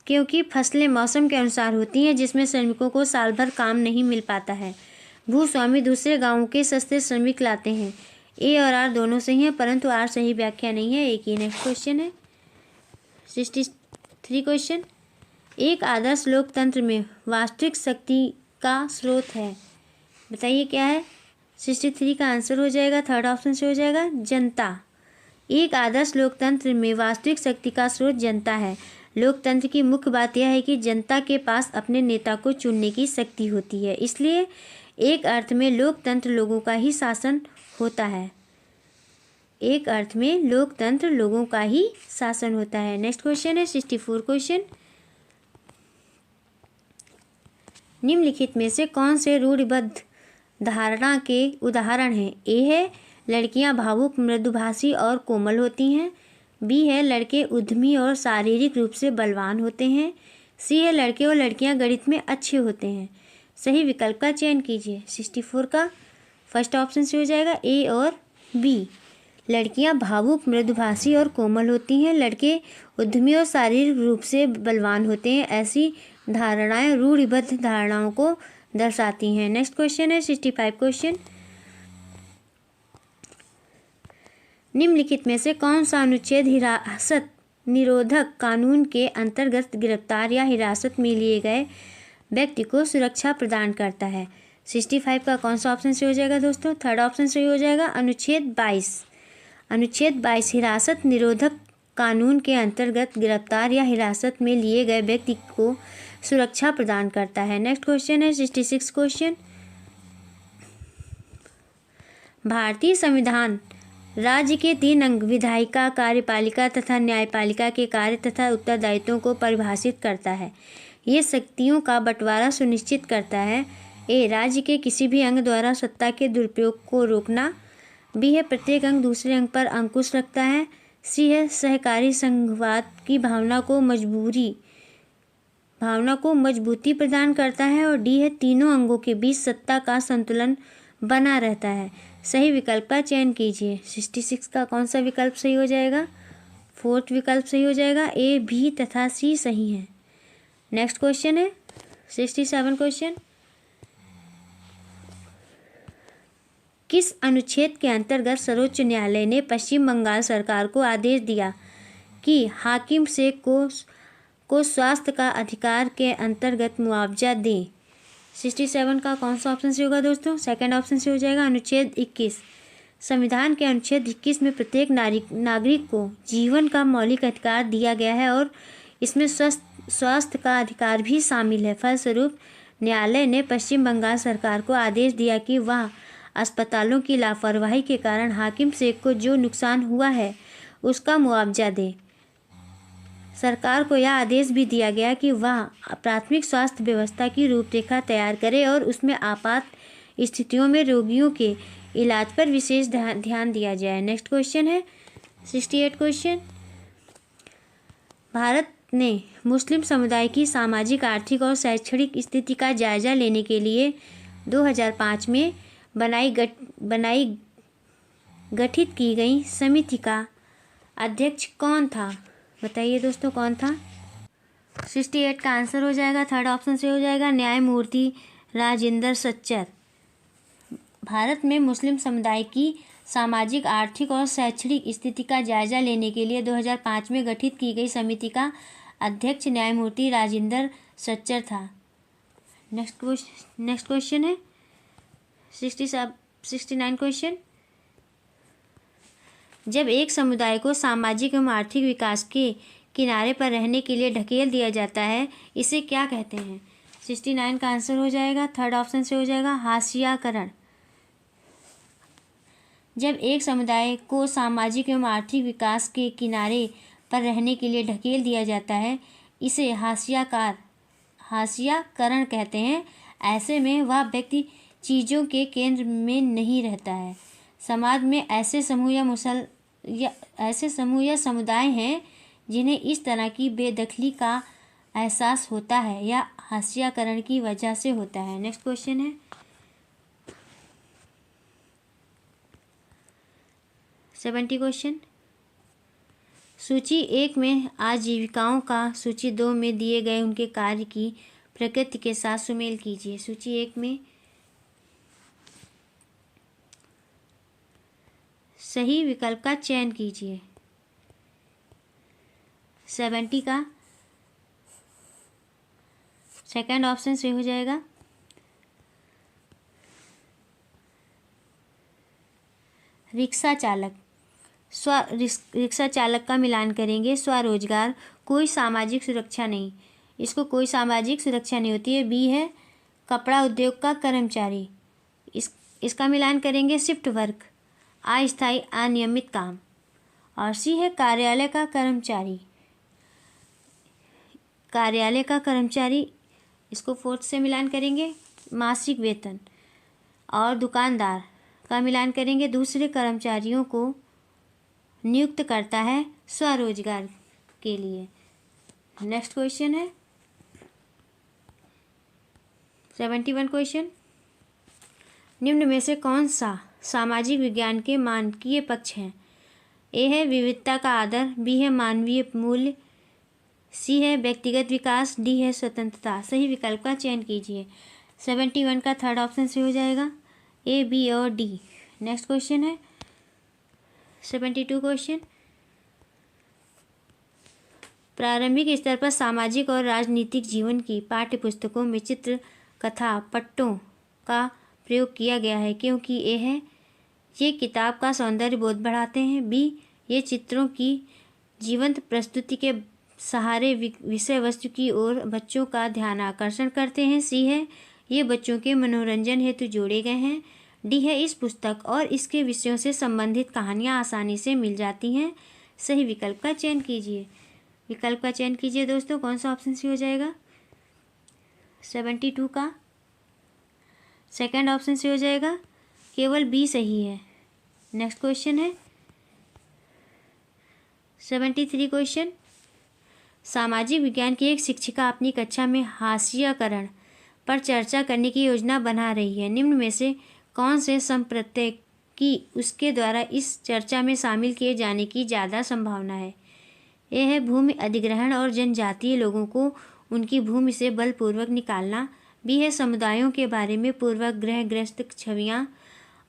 क्योंकि फसलें मौसम के अनुसार होती हैं जिसमें श्रमिकों को साल भर काम नहीं मिल पाता है। भूस्वामी दूसरे गांवों के सस्ते श्रमिक लाते हैं। ए और आर दोनों सही हैं परंतु आर सही व्याख्या नहीं है ए की। नेक्स्ट क्वेश्चन है 63 क्वेश्चन। एक आदर्श लोकतंत्र में वास्तविक शक्ति का स्रोत है। बताइए क्या है? 63 का आंसर हो जाएगा थर्ड ऑप्शन से हो जाएगा जनता। एक आदर्श लोकतंत्र में वास्तविक शक्ति का स्रोत जनता है। लोकतंत्र की मुख्य बात यह है कि जनता के पास अपने नेता को चुनने की शक्ति होती है। इसलिए एक अर्थ में लोकतंत्र लोगों का ही शासन होता है। एक अर्थ में लोकतंत्र लोगों का ही शासन होता है। नेक्स्ट क्वेश्चन है 64 क्वेश्चन। निम्नलिखित में से कौन से रूढ़िबद्ध धारणा के उदाहरण हैं? ए है लड़कियां भावुक मृदुभाषी और कोमल होती हैं। बी है लड़के उद्यमी और शारीरिक रूप से बलवान होते हैं। सी है लड़के और लड़कियां गणित में अच्छे होते हैं। सही विकल्प का चयन कीजिए। 64 का फर्स्ट ऑप्शन से हो जाएगा ए और बी। लड़कियां भावुक मृदुभाषी और कोमल होती हैं। लड़के उद्यमी और शारीरिक रूप से बलवान होते हैं। ऐसी धारणाएं रूढ़िबद्ध धारणाओं को दर्शाती हैं। नेक्स्ट क्वेश्चन है 65 क्वेश्चन। निम्नलिखित में से कौन सा अनुच्छेद हिरासत निरोधक कानून के अंतर्गत गिरफ्तार या हिरासत में लिए गए व्यक्ति को सुरक्षा प्रदान करता है? 65 का कौन सा ऑप्शन से हो जाएगा दोस्तों? थर्ड ऑप्शन से हो जाएगा अनुच्छेद 22। अनुच्छेद 22 हिरासत निरोधक कानून के अंतर्गत गिरफ्तार या हिरासत में लिए गए व्यक्ति को सुरक्षा प्रदान करता है। नेक्स्ट क्वेश्चन है 66 क्वेश्चन। भारतीय संविधान राज्य के 3 अंग विधायिका, कार्यपालिका तथा न्यायपालिका के कार्य तथा उत्तरदायित्वों को परिभाषित करता है। ये शक्तियों का बंटवारा सुनिश्चित करता है। ए राज्य के किसी भी अंग द्वारा सत्ता के दुरुपयोग को रोकना। बी है प्रत्येक अंग दूसरे अंग पर अंकुश रखता है। सी है सहकारी संघवाद की भावना को मजबूती प्रदान करता है। और डी है तीनों अंगों के बीच सत्ता का संतुलन बना रहता है। सही विकल्प का चयन कीजिए। 66 का कौन सा विकल्प सही हो जाएगा? फोर्थ विकल्प सही हो जाएगा। ए, बी तथा सी सही है। नेक्स्ट क्वेश्चन है 67 क्वेश्चन। किस अनुच्छेद के अंतर्गत सर्वोच्च न्यायालय ने पश्चिम बंगाल सरकार को आदेश दिया कि हाकिम से को को स्वास्थ्य का अधिकार के अंतर्गत मुआवजा दें। 67 का कौन सा ऑप्शन से होगा दोस्तों? सेकंड ऑप्शन से हो जाएगा अनुच्छेद 21। संविधान के अनुच्छेद 21 में प्रत्येक नागरिक को जीवन का मौलिक अधिकार दिया गया है और इसमें स्वास्थ्य का अधिकार भी शामिल है। फलस्वरूप न्यायालय ने पश्चिम बंगाल सरकार को आदेश दिया कि वह अस्पतालों की लापरवाही के कारण हाकिम शेख को जो नुकसान हुआ है उसका मुआवजा दे। सरकार को यह आदेश भी दिया गया कि वह प्राथमिक स्वास्थ्य व्यवस्था की रूपरेखा तैयार करे और उसमें आपात स्थितियों में रोगियों के इलाज पर विशेष ध्यान दिया जाए। नेक्स्ट क्वेश्चन है 68 क्वेश्चन। भारत ने मुस्लिम समुदाय की सामाजिक, आर्थिक और शैक्षणिक स्थिति का जायजा लेने के लिए 2005 में गठित की गई समिति का अध्यक्ष कौन था? बताइए दोस्तों कौन था? 68 का आंसर हो जाएगा थर्ड ऑप्शन से हो जाएगा न्यायमूर्ति राजेंद्र सच्चर। भारत में मुस्लिम समुदाय की सामाजिक, आर्थिक और शैक्षणिक स्थिति का जायजा लेने के लिए 2005 में गठित की गई समिति का अध्यक्ष न्यायमूर्ति राजेंद्र सच्चर था। नेक्स्ट क्वेश्चन है 69 क्वेश्चन। जब एक समुदाय को सामाजिक एवं आर्थिक विकास के किनारे पर रहने के लिए ढकेल दिया जाता है, इसे क्या कहते हैं? 69 का आंसर हो जाएगा थर्ड ऑप्शन से हो जाएगा हाशियाकरण। जब एक समुदाय को सामाजिक एवं आर्थिक विकास के किनारे पर रहने के लिए ढकेल दिया जाता है, इसे हाशियाकरण कहते हैं। ऐसे में वह व्यक्ति चीज़ों के केंद्र में नहीं रहता है। समाज में ऐसे समूह या समुदाय हैं जिन्हें इस तरह की बेदखली का एहसास होता है या हाशियाकरण की वजह से होता है। नेक्स्ट क्वेश्चन है 70 क्वेश्चन। सूची 1 में आजीविकाओं का, सूची 2 में दिए गए उनके कार्य की प्रकृति के साथ सुमेल कीजिए। सूची 1 में सही विकल्प का चयन कीजिए। 70 का सेकंड ऑप्शन से हो जाएगा रिक्शा चालक। रिक्शा चालक का मिलान करेंगे। स्वरोजगार, कोई सामाजिक सुरक्षा नहीं, इसको कोई सामाजिक सुरक्षा नहीं होती है। बी है कपड़ा उद्योग का कर्मचारी, इसका मिलान करेंगे शिफ्ट वर्क, अस्थायी अनियमित काम। और सी है कार्यालय का कर्मचारी। कार्यालय का कर्मचारी, इसको फोर्थ से मिलान करेंगे मासिक वेतन। और दुकानदार का मिलान करेंगे दूसरे कर्मचारियों को नियुक्त करता है स्वरोजगार के लिए। नेक्स्ट क्वेश्चन है 71 क्वेश्चन। निम्न में से कौन सा सामाजिक विज्ञान के मानकीय पक्ष हैं? ए है विविधता का आदर, बी है मानवीय मूल्य, सी है व्यक्तिगत विकास, डी है स्वतंत्रता। सही विकल्प का चयन कीजिए। 71 का थर्ड ऑप्शन से हो जाएगा ए, बी और डी। नेक्स्ट क्वेश्चन है 72 क्वेश्चन। प्रारंभिक स्तर पर सामाजिक और राजनीतिक जीवन की पाठ्यपुस्तकों में चित्र कथा पट्टों का प्रयोग किया गया है क्योंकि ये किताब का सौंदर्य बोध बढ़ाते हैं। बी, ये चित्रों की जीवंत प्रस्तुति के सहारे विषय वस्तु की ओर बच्चों का ध्यान आकर्षण करते हैं। सी है, ये बच्चों के मनोरंजन हेतु जोड़े गए हैं। डी है, इस पुस्तक और इसके विषयों से संबंधित कहानियाँ आसानी से मिल जाती हैं। सही विकल्प का चयन कीजिए। विकल्प का चयन कीजिए दोस्तों, कौन सा ऑप्शन सी हो जाएगा? 72 का सेकंड ऑप्शन से हो जाएगा, केवल बी सही है। नेक्स्ट क्वेश्चन है 73 क्वेश्चन। सामाजिक विज्ञान की एक शिक्षिका अपनी कक्षा में हाशियाकरण पर चर्चा करने की योजना बना रही है। निम्न में से कौन से संप्रत्यय की उसके द्वारा इस चर्चा में शामिल किए जाने की ज़्यादा संभावना है? यह है भूमि अधिग्रहण और जनजातीय लोगों को उनकी भूमि से बलपूर्वक निकालना। बी है समुदायों के बारे में पूर्वाग्रहग्रस्त छवियाँ।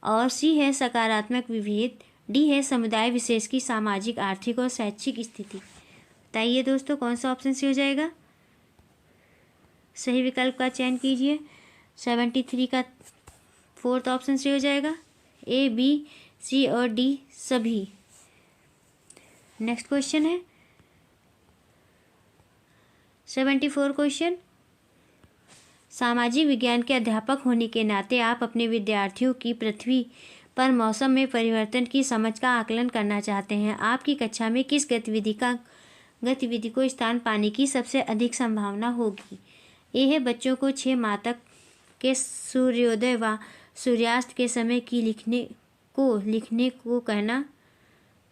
और सी है सकारात्मक विभेद। डी है समुदाय विशेष की सामाजिक, आर्थिक और शैक्षिक स्थिति। बताइए दोस्तों कौन सा ऑप्शन सी हो जाएगा। सही विकल्प का चयन कीजिए। 73 का 4th ऑप्शन से हो जाएगा। A, B, C और D सभी। नेक्स्ट क्वेश्चन है 74 क्वेश्चन। सामाजिक विज्ञान के अध्यापक होने के नाते आप अपने विद्यार्थियों की पृथ्वी पर मौसम में परिवर्तन की समझ का आकलन करना चाहते हैं। आपकी कक्षा में किस गतिविधि को स्थान पाने की सबसे अधिक संभावना होगी। ए है बच्चों को 6 माह तक के सूर्योदय व सूर्यास्त के समय की लिखने को कहना,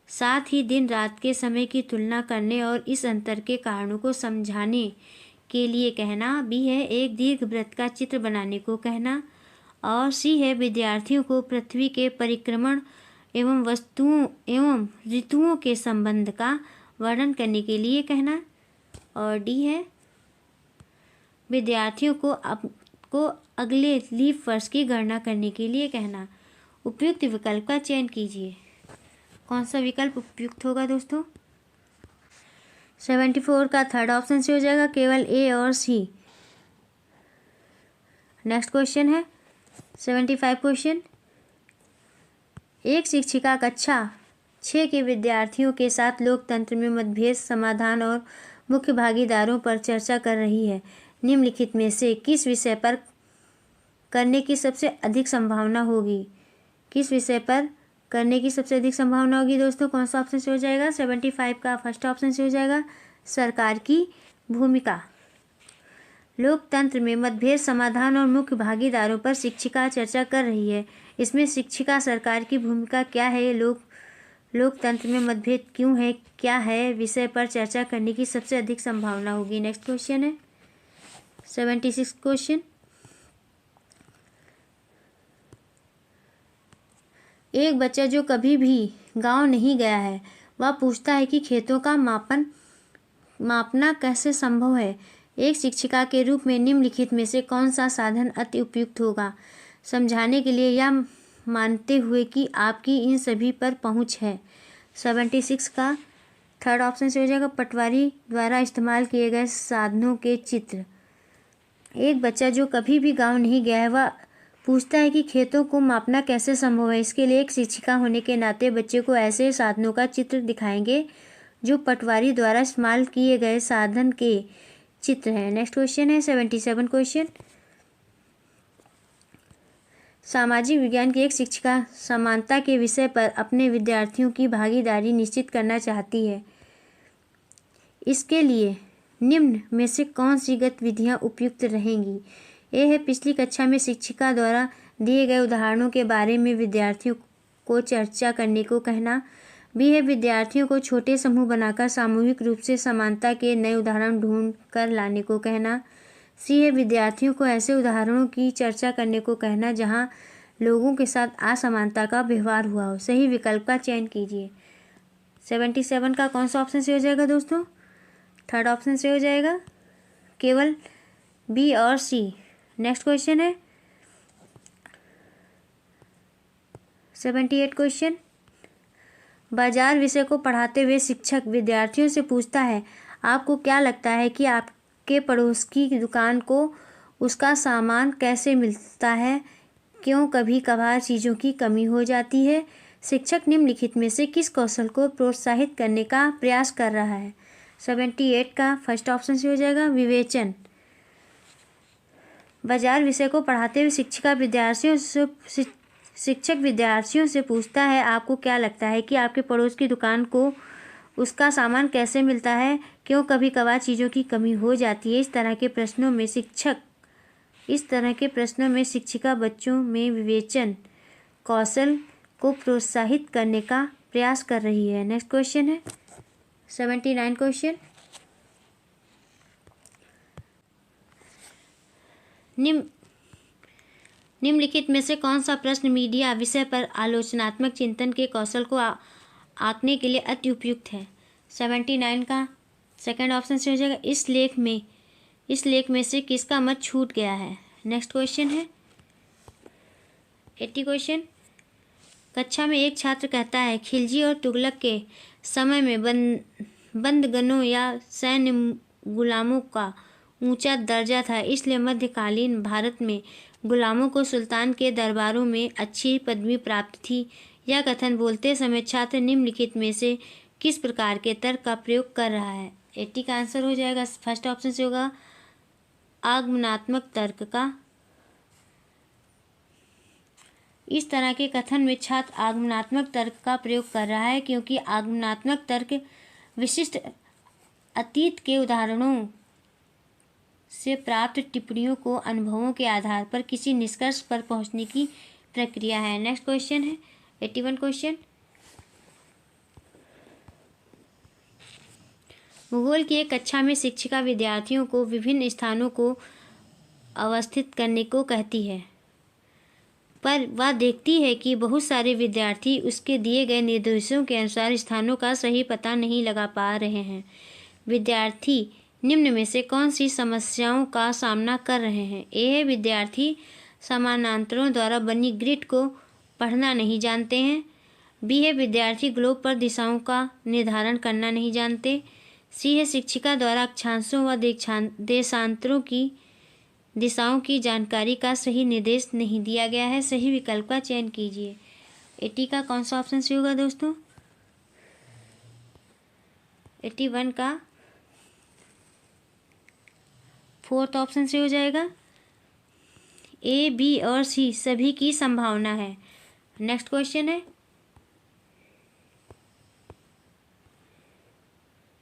साथ ही दिन रात के समय की तुलना करने और इस अंतर के कारणों को समझाने के लिए कहना। बी है एक दीर्घ वृत्त का चित्र बनाने को कहना और सी है विद्यार्थियों को पृथ्वी के परिक्रमण एवं वस्तुओं एवं ऋतुओं के संबंध का वर्णन करने के लिए कहना और डी है विद्यार्थियों को अगले लीप वर्ष की गणना करने के लिए कहना। उपयुक्त विकल्प का चयन कीजिए। कौन सा विकल्प उपयुक्त होगा दोस्तों। 74 का 3rd ऑप्शन से हो जाएगा, केवल ए और सी। नेक्स्ट क्वेश्चन है 75 क्वेश्चन। एक शिक्षिका कक्षा 6 के विद्यार्थियों के साथ लोकतंत्र में मतभेद समाधान और मुख्य भागीदारों पर चर्चा कर रही है। निम्नलिखित में से किस विषय पर करने की सबसे अधिक संभावना होगी। किस विषय पर करने की सबसे अधिक संभावना होगी दोस्तों। कौन सा ऑप्शन से हो जाएगा। 75 का 1st ऑप्शन से हो जाएगा, सरकार की भूमिका। लोकतंत्र में मतभेद समाधान और मुख्य भागीदारों पर शिक्षिका चर्चा कर रही है। इसमें शिक्षिका सरकार की भूमिका क्या है, लोकतंत्र में मतभेद क्यों है, क्या है, विषय पर चर्चा करने की सबसे अधिक संभावना होगी। नेक्स्ट क्वेश्चन है 76 क्वेश्चन। एक बच्चा जो कभी भी गांव नहीं गया है वह पूछता है कि खेतों का मापना कैसे संभव है। एक शिक्षिका के रूप में निम्नलिखित में से कौन सा साधन अति उपयुक्त होगा समझाने के लिए, या मानते हुए कि आपकी इन सभी पर पहुंच है। 76 का 3rd ऑप्शन से हो जाएगा, पटवारी द्वारा इस्तेमाल किए गए साधनों के चित्र। एक बच्चा जो कभी भी गांव नहीं गया है वह पूछता है कि खेतों को मापना कैसे संभव है। इसके लिए एक शिक्षिका होने के नाते बच्चे को ऐसे साधनों का चित्र दिखाएंगे जो पटवारी द्वारा इस्तेमाल किए गए साधन के चित्र है। नेक्स्ट क्वेश्चन है 77 क्वेश्चन। सामाजिक विज्ञान की एक शिक्षिका समानता के विषय पर अपने विद्यार्थियों की भागीदारी निश्चित करना चाहती है। इसके लिए निम्न में से कौन सी गतिविधियां उपयुक्त रहेंगी। ए है पिछली कक्षा में शिक्षिका द्वारा दिए गए उदाहरणों के बारे में विद्यार्थियों को चर्चा करने को कहना। बी है विद्यार्थियों को छोटे समूह बनाकर सामूहिक रूप से समानता के नए उदाहरण ढूंढ कर लाने को कहना। सी है विद्यार्थियों को ऐसे उदाहरणों की चर्चा करने को कहना जहां लोगों के साथ असमानता का व्यवहार हुआ हो। सही विकल्प का चयन कीजिए। 77 का कौन सा ऑप्शन से हो जाएगा दोस्तों। 3rd ऑप्शन से हो जाएगा, केवल बी और सी। नेक्स्ट क्वेश्चन है 78 क्वेश्चन। बाजार विषय को पढ़ाते हुए शिक्षक विद्यार्थियों से पूछता है, आपको क्या लगता है कि आपके पड़ोस की दुकान को उसका सामान कैसे मिलता है, क्यों कभी कभार चीज़ों की कमी हो जाती है। शिक्षक निम्नलिखित में से किस कौशल को प्रोत्साहित करने का प्रयास कर रहा है। 78 का 1st ऑप्शन से हो जाएगा, विवेचन। बाजार विषय को पढ़ाते हुए शिक्षक विद्यार्थियों से पूछता है, आपको क्या लगता है कि आपके पड़ोस की दुकान को उसका सामान कैसे मिलता है, क्यों कभी कभार चीज़ों की कमी हो जाती है। इस तरह के प्रश्नों में शिक्षिका बच्चों में विवेचन कौशल को प्रोत्साहित करने का प्रयास कर रही है। नेक्स्ट क्वेश्चन है 79 क्वेश्चन। निम्नलिखित में से कौन सा प्रश्न मीडिया विषय पर आलोचनात्मक चिंतन के कौशल को आंकने के लिए अति उपयुक्त है। 79 का 2nd ऑप्शन से हो जाएगा, इस लेख में से किसका मत छूट गया है। नेक्स्ट क्वेश्चन है 80 क्वेश्चन। कक्षा में एक छात्र कहता है, खिलजी और तुगलक के समय में बंदगनों या सैन्य गुलामों का ऊंचा दर्जा था, इसलिए मध्यकालीन भारत में गुलामों को सुल्तान के दरबारों में अच्छी पदवी प्राप्त थी। यह कथन बोलते समय छात्र निम्नलिखित में से किस प्रकार के तर्क का प्रयोग कर रहा है? 80 का आंसर हो जाएगा फर्स्ट ऑप्शन से होगा आगमनात्मक तर्क का। इस तरह के कथन में छात्र आगमनात्मक तर्क का प्रयोग कर रहा है, क्योंकि आगमनात्मक तर्क विशिष्ट अतीत के उदाहरणों से प्राप्त टिप्पणियों को अनुभवों के आधार पर किसी निष्कर्ष पर पहुंचने की प्रक्रिया है। नेक्स्ट क्वेश्चन है 81 क्वेश्चन। भूगोल की एक कक्षा में शिक्षिका विद्यार्थियों को विभिन्न स्थानों को अवस्थित करने को कहती है, पर वह देखती है कि बहुत सारे विद्यार्थी उसके दिए गए निर्देशों के अनुसार स्थानों का सही पता नहीं लगा पा रहे हैं। विद्यार्थी निम्न में से कौन सी समस्याओं का सामना कर रहे हैं? ए है विद्यार्थी समानांतरों द्वारा बनी ग्रिड को पढ़ना नहीं जानते हैं। बी है विद्यार्थी ग्लोब पर दिशाओं का निर्धारण करना नहीं जानते। सी है शिक्षिका द्वारा अक्षांशों व देशांतरों की दिशाओं की जानकारी का सही निर्देश नहीं दिया गया है। सही विकल्प का चयन कीजिए। 80 का कौन सा ऑप्शन सही होगा दोस्तों? 81 का फोर्थ ऑप्शन से हो जाएगा। ए, बी और सी सभी की संभावना है। नेक्स्ट क्वेश्चन है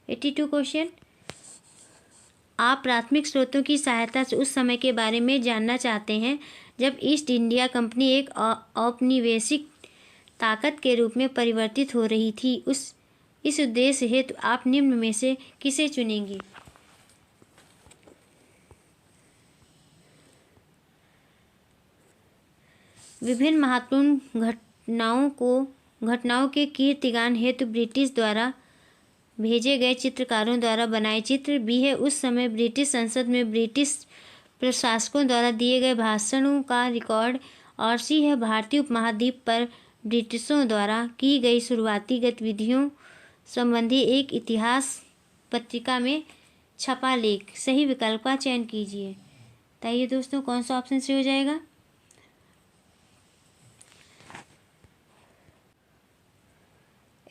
82 क्वेश्चन। आप प्राथमिक स्रोतों की सहायता से उस समय के बारे में जानना चाहते हैं जब ईस्ट इंडिया कंपनी एक औपनिवेशिक ताकत के रूप में परिवर्तित हो रही थी। इस उद्देश्य हेतु आप निम्न में से किसे चुनेंगे? विभिन्न महत्वपूर्ण घटनाओं के कीर्तिगान हेतु ब्रिटिश द्वारा भेजे गए चित्रकारों द्वारा बनाए चित्र। बी है उस समय ब्रिटिश संसद में ब्रिटिश प्रशासकों द्वारा दिए गए भाषणों का रिकॉर्ड। और सी है भारतीय उपमहाद्वीप पर ब्रिटिशों द्वारा की गई शुरुआती गतिविधियों संबंधी एक इतिहास पत्रिका में छपा लेख। सही विकल्प का चयन कीजिए। बताइए दोस्तों कौन सा ऑप्शन सही हो जाएगा?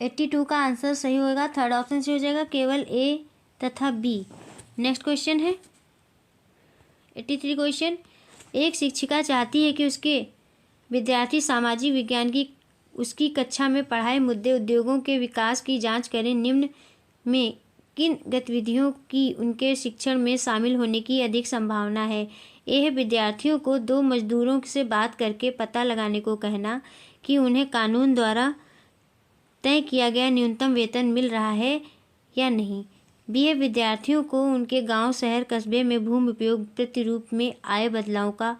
82 का आंसर सही होगा थर्ड ऑप्शन से हो जाएगा, केवल ए तथा बी। नेक्स्ट क्वेश्चन है 83 क्वेश्चन। एक शिक्षिका चाहती है कि उसके विद्यार्थी सामाजिक विज्ञान की उसकी कक्षा में पढ़ाए मुद्दे उद्योगों के विकास की जांच करें। निम्न में किन गतिविधियों की उनके शिक्षण में शामिल होने की अधिक संभावना है? ए है विद्यार्थियों को दो मजदूरों से बात करके पता लगाने को कहना कि उन्हें कानून द्वारा तय किया गया न्यूनतम वेतन मिल रहा है या नहीं। बी है विद्यार्थियों को उनके गांव, शहर, कस्बे में भूमि उपयोग प्रतिरूप में आए बदलाव का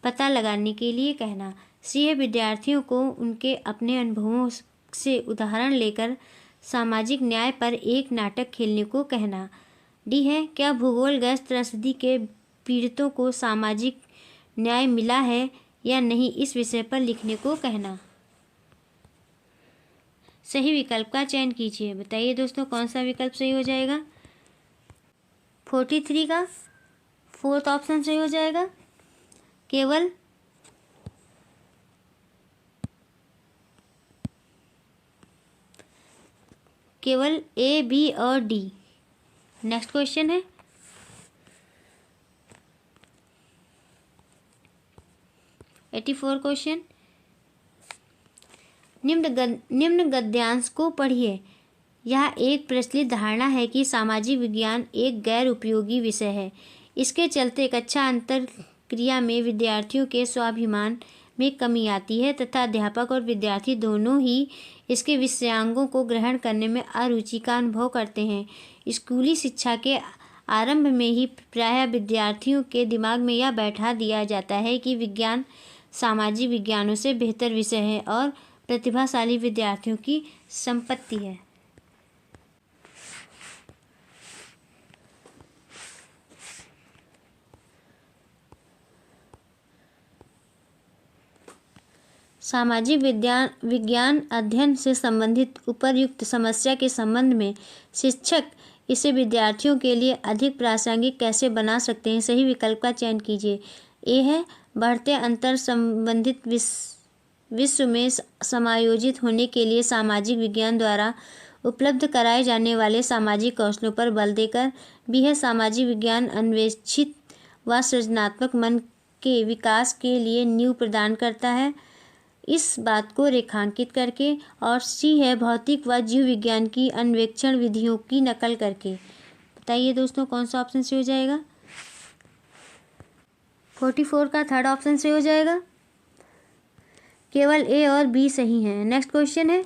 पता लगाने के लिए कहना। सी है विद्यार्थियों को उनके अपने अनुभवों से उदाहरण लेकर सामाजिक न्याय पर एक नाटक खेलने को कहना। डी है क्या भूगोलग्रस्त त्रस्ती के पीड़ितों को सामाजिक न्याय मिला है या नहीं, इस विषय पर लिखने को कहना। सही विकल्प का चयन कीजिए। बताइए दोस्तों कौन सा विकल्प सही हो जाएगा? 43 का फोर्थ ऑप्शन सही हो जाएगा, केवल ए, बी और डी। नेक्स्ट क्वेश्चन है 84 क्वेश्चन। निम्न गद्यांश को पढ़िए। यह एक प्रचलित धारणा है कि सामाजिक विज्ञान एक गैर उपयोगी विषय है। इसके चलते कक्षा अंतर क्रिया में विद्यार्थियों के स्वाभिमान में कमी आती है तथा अध्यापक और विद्यार्थी दोनों ही इसके विषयांगों को ग्रहण करने में अरुचि का अनुभव करते हैं। स्कूली शिक्षा के आरंभ में ही प्रायः विद्यार्थियों के दिमाग में यह बैठा दिया जाता है कि विज्ञान सामाजिक विज्ञानों से बेहतर विषय है और प्रतिभाशाली विद्यार्थियों की संपत्ति है। सामाजिक विज्ञान अध्ययन से संबंधित उपर्युक्त समस्या के संबंध में शिक्षक इसे विद्यार्थियों के लिए अधिक प्रासंगिक कैसे बना सकते हैं। सही विकल्प का चयन कीजिए। ए है बढ़ते अंतर संबंधित विश्व में समायोजित होने के लिए सामाजिक विज्ञान द्वारा उपलब्ध कराए जाने वाले सामाजिक कौशलों पर बल देकर। बी है सामाजिक विज्ञान अन्वेषित व सृजनात्मक मन के विकास के लिए नींव प्रदान करता है, इस बात को रेखांकित करके। और सी है भौतिक व जीव विज्ञान की अन्वेषण विधियों की नकल करके। बताइए दोस्तों कौन सा ऑप्शन से हो जाएगा। 44 का थर्ड ऑप्शन से हो जाएगा। केवल ए और बी सही हैं। नेक्स्ट क्वेश्चन है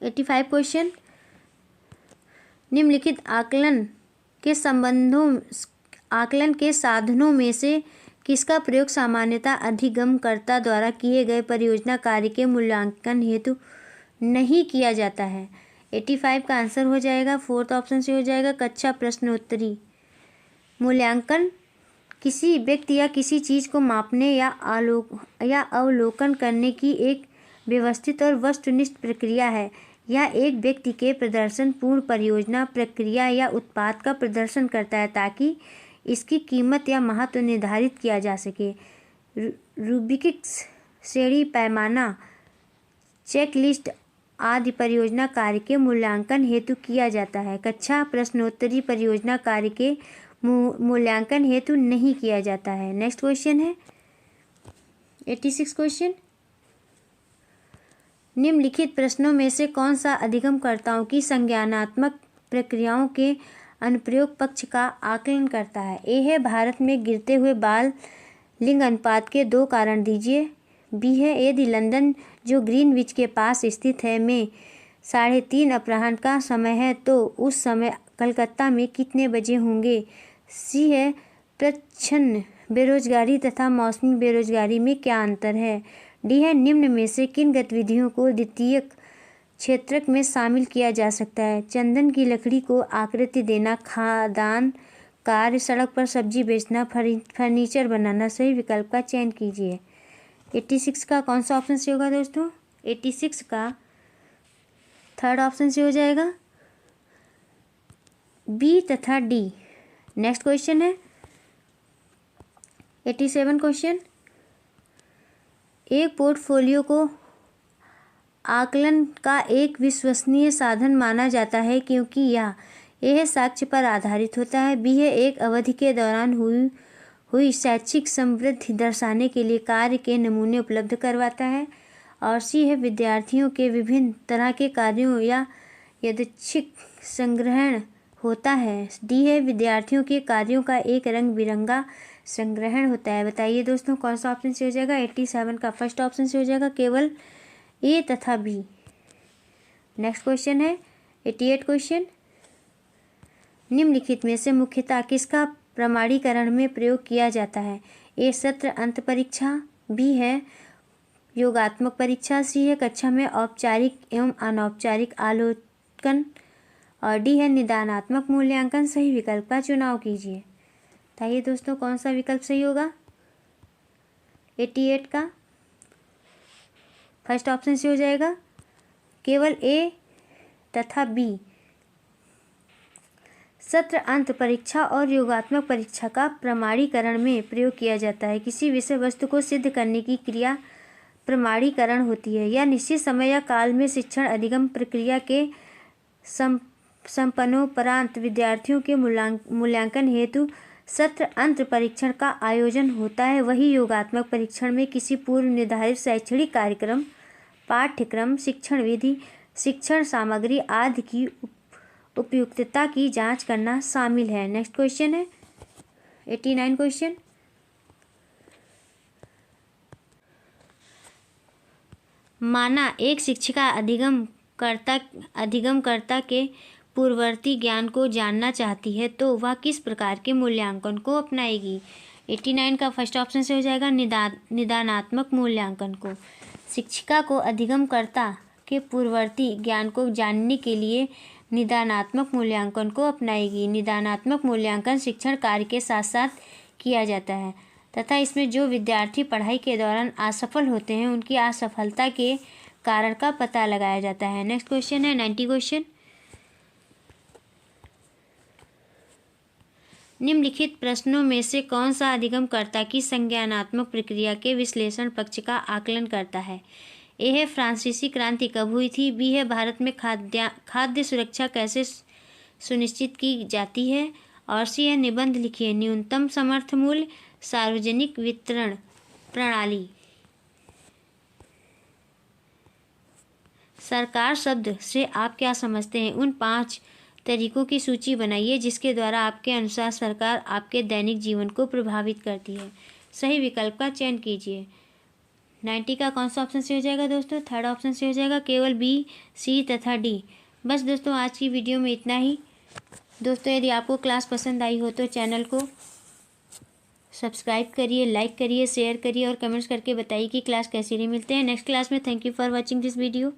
85 क्वेश्चन। निम्नलिखित आकलन के साधनों में से किसका प्रयोग सामान्यतः अधिगमकर्ता द्वारा किए गए परियोजना कार्य के मूल्यांकन हेतु नहीं किया जाता है। 85 का आंसर हो जाएगा फोर्थ ऑप्शन से हो जाएगा कक्षा प्रश्नोत्तरी। मूल्यांकन किसी व्यक्ति या किसी चीज़ को मापने या अवलोकन करने की एक व्यवस्थित और वस्तुनिष्ठ प्रक्रिया है। यह एक व्यक्ति के प्रदर्शन, पूर्ण परियोजना, प्रक्रिया या उत्पाद का प्रदर्शन करता है ताकि इसकी कीमत या महत्व निर्धारित किया जा सके। रूब्रिक्स, श्रेणी पैमाना, चेकलिस्ट आदि परियोजना कार्य के मूल्यांकन हेतु किया जाता है। कक्षा प्रश्नोत्तरी परियोजना कार्य के मूल्यांकन हेतु नहीं किया जाता है। नेक्स्ट क्वेश्चन है 86 क्वेश्चन। निम्नलिखित प्रश्नों में से कौन सा अधिगमकर्ताओं की संज्ञानात्मक प्रक्रियाओं के अनुप्रयोग पक्ष का आकलन करता है। ए है भारत में गिरते हुए बाल लिंग अनुपात के 2 कारण दीजिए। बी है यदि लंदन जो ग्रीनविच के पास स्थित है में 3:30 अपराह्न का समय है तो उस समय कलकत्ता में कितने बजे होंगे। सी है प्रच्छन्न बेरोजगारी तथा मौसमी बेरोजगारी में क्या अंतर है। डी है निम्न में से किन गतिविधियों को द्वितीयक क्षेत्रक में शामिल किया जा सकता है। चंदन की लकड़ी को आकृति देना, खादान कार्य, सड़क पर सब्जी बेचना, फर्नीचर बनाना। सही विकल्प का चयन कीजिए। 86 का कौन सा ऑप्शन से होगा दोस्तों। 86 का थर्ड ऑप्शन से हो जाएगा बी तथा डी। नेक्स्ट क्वेश्चन है 87 क्वेश्चन। एक पोर्टफोलियो को आकलन का एक विश्वसनीय साधन माना जाता है क्योंकि यह ए साक्ष्य पर आधारित होता है। बी है एक अवधि के दौरान हुई शैक्षिक समृद्धि दर्शाने के लिए कार्य के नमूने उपलब्ध करवाता है। और सी है विद्यार्थियों के विभिन्न तरह के कार्यों या यादृच्छिक संग्रहण होता है। डी है विद्यार्थियों के कार्यों का एक रंग बिरंगा संग्रहण होता है। बताइए दोस्तों कौन सा ऑप्शन से हो जाएगा। 87 का फर्स्ट ऑप्शन से हो जाएगा केवल ए तथा बी। नेक्स्ट क्वेश्चन है 88 क्वेश्चन। निम्नलिखित में से मुख्यतः किसका प्रमाणीकरण में प्रयोग किया जाता है। ए सत्र अंत परीक्षा, बी है योगात्मक परीक्षा, सी है कक्षा में औपचारिक एवं अनौपचारिक आलोकन और डी है निदानात्मक मूल्यांकन। सही विकल्प का चुनाव कीजिए। बताइए दोस्तों कौन सा विकल्प सही होगा। 88 का फर्स्ट ऑप्शन से हो जाएगा केवल ए तथा बी। सत्र अंत परीक्षा और योगात्मक परीक्षा का प्रमाणीकरण में प्रयोग किया जाता है। किसी विषय वस्तु को सिद्ध करने की क्रिया प्रमाणीकरण होती है। यह निश्चित समय या काल में शिक्षण अधिगम प्रक्रिया के संपन्नोपरांत विद्यार्थियों के मूल्यांकन हेतु सत्र अंत परीक्षण का आयोजन होता है। वही योगात्मक परीक्षण में किसी पूर्व निर्धारित शैक्षणिक कार्यक्रम, पाठ्यक्रम, शिक्षण विधि, शिक्षण सामग्री आदि की उपयुक्तता की जांच करना शामिल है। नेक्स्ट क्वेश्चन है 89 क्वेश्चन। माना एक शिक्षिका अधिगमकर्ता के पूर्ववर्ती ज्ञान को जानना चाहती है तो वह किस प्रकार के मूल्यांकन को अपनाएगी। 89 का फर्स्ट ऑप्शन से हो जाएगा निदानात्मक मूल्यांकन को। शिक्षिका को अधिगमकर्ता के पूर्ववर्ती ज्ञान को जानने के लिए निदानात्मक मूल्यांकन को अपनाएगी। निदानात्मक मूल्यांकन शिक्षण कार्य के साथ साथ किया जाता है। तथा इसमें जो विद्यार्थी पढ़ाई के दौरान असफल होते हैं उनकी असफलता के कारण का पता लगाया जाता है। नेक्स्ट क्वेश्चन है 90 क्वेश्चन। निम्नलिखित प्रश्नों में से कौन सा अधिगमकर्ता की संज्ञानात्मक प्रक्रिया के विश्लेषण पक्ष का आकलन करता है? ए है फ्रांसीसी क्रांति कब हुई थी, बी है भारत में खाद्य सुरक्षा कैसे सुनिश्चित की जाती है, और सी है निबंध लिखिए न्यूनतम समर्थन मूल्य सार्वजनिक वितरण प्रणाली। सरकार शब्द से आप क्या समझते हैं? उन 5 तरीकों की सूची बनाइए जिसके द्वारा आपके अनुसार सरकार आपके दैनिक जीवन को प्रभावित करती है। सही विकल्प का चयन कीजिए। 90 का कौन सा ऑप्शन से हो जाएगा दोस्तों? थर्ड ऑप्शन से हो जाएगा, केवल बी, सी तथा डी। बस दोस्तों आज की वीडियो में इतना ही। दोस्तों यदि आपको क्लास पसंद आई हो तो चैनल को सब्सक्राइब करिए, लाइक करिए, शेयर करिए और कमेंट्स करके बताइए कि क्लास कैसी रही। मिलते हैं नेक्स्ट क्लास में। Thank you for watching this video.